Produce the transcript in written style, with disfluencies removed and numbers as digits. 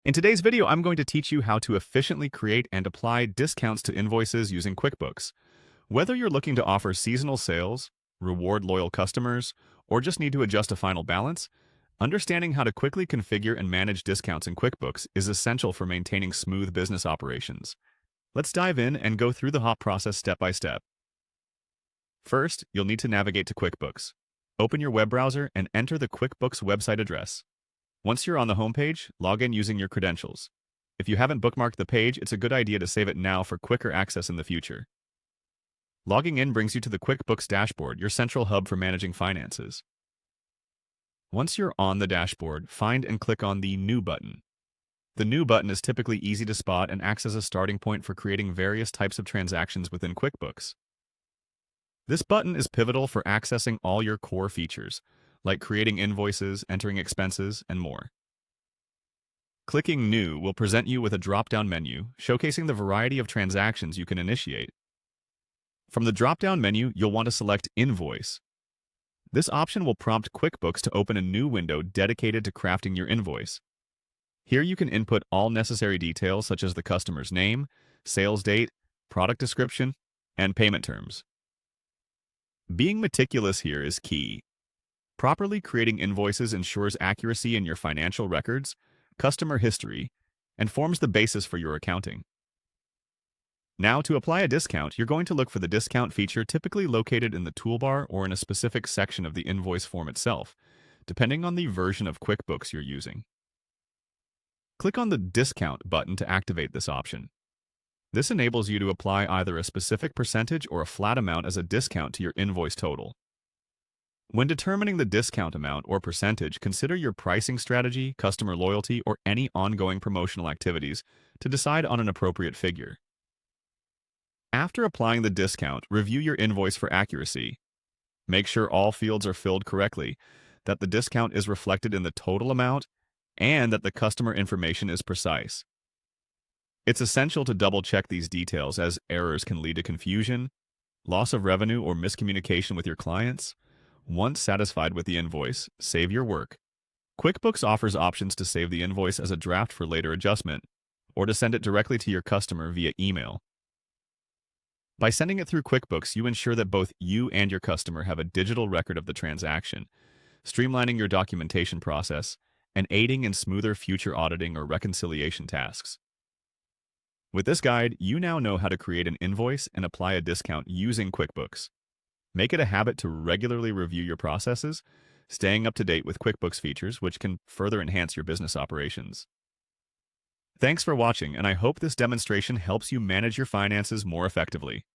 In today's video, I'm going to teach you how to efficiently create and apply discounts to invoices using QuickBooks. Whether you're looking to offer seasonal sales, reward loyal customers, or just need to adjust a final balance, understanding how to quickly configure and manage discounts in QuickBooks is essential for maintaining smooth business operations. Let's dive in and go through the hop process step by step. First, you'll need to navigate to QuickBooks. Open your web browser and enter the QuickBooks website address. Once you're on the homepage, log in using your credentials. If you haven't bookmarked the page, it's a good idea to save it now for quicker access in the future. Logging in brings you to the QuickBooks dashboard, your central hub for managing finances. Once you're on the dashboard, find and click on the New button. The New button is typically easy to spot and acts as a starting point for creating various types of transactions within QuickBooks. This button is pivotal for accessing all your core features, like creating invoices, entering expenses, and more. Clicking New will present you with a drop-down menu showcasing the variety of transactions you can initiate. From the drop-down menu, you'll want to select Invoice. This option will prompt QuickBooks to open a new window dedicated to crafting your invoice. Here you can input all necessary details such as the customer's name, sales date, product description, and payment terms. Being meticulous here is key. Properly creating invoices ensures accuracy in your financial records, customer history, and forms the basis for your accounting. Now, to apply a discount, you're going to look for the discount feature typically located in the toolbar or in a specific section of the invoice form itself, depending on the version of QuickBooks you're using. Click on the Discount button to activate this option. This enables you to apply either a specific percentage or a flat amount as a discount to your invoice total. When determining the discount amount or percentage, consider your pricing strategy, customer loyalty, or any ongoing promotional activities to decide on an appropriate figure. After applying the discount, review your invoice for accuracy. Make sure all fields are filled correctly, that the discount is reflected in the total amount, and that the customer information is precise. It's essential to double-check these details as errors can lead to confusion, loss of revenue, or miscommunication with your clients. Once satisfied with the invoice, save your work. QuickBooks offers options to save the invoice as a draft for later adjustment, or to send it directly to your customer via email. By sending it through QuickBooks, you ensure that both you and your customer have a digital record of the transaction, streamlining your documentation process and aiding in smoother future auditing or reconciliation tasks. With this guide, you now know how to create an invoice and apply a discount using QuickBooks. Make it a habit to regularly review your processes, staying up to date with QuickBooks features, which can further enhance your business operations. Thanks for watching, and I hope this demonstration helps you manage your finances more effectively.